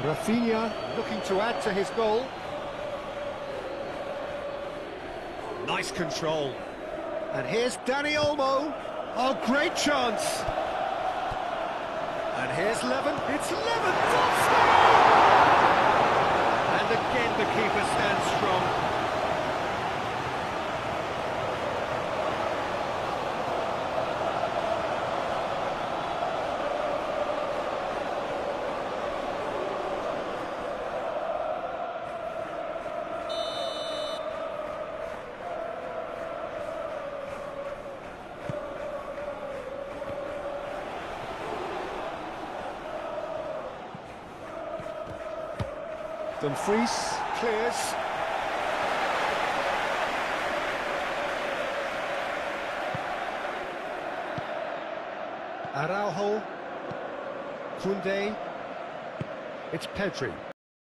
Rafinha looking to add to his goal. Nice control. And here's Dani Olmo. Oh, great chance. And here's Levin. It's Lewandowski! And again the keeper stands strong. Dumfries clears. Araujo. Koundé. It's Pedri.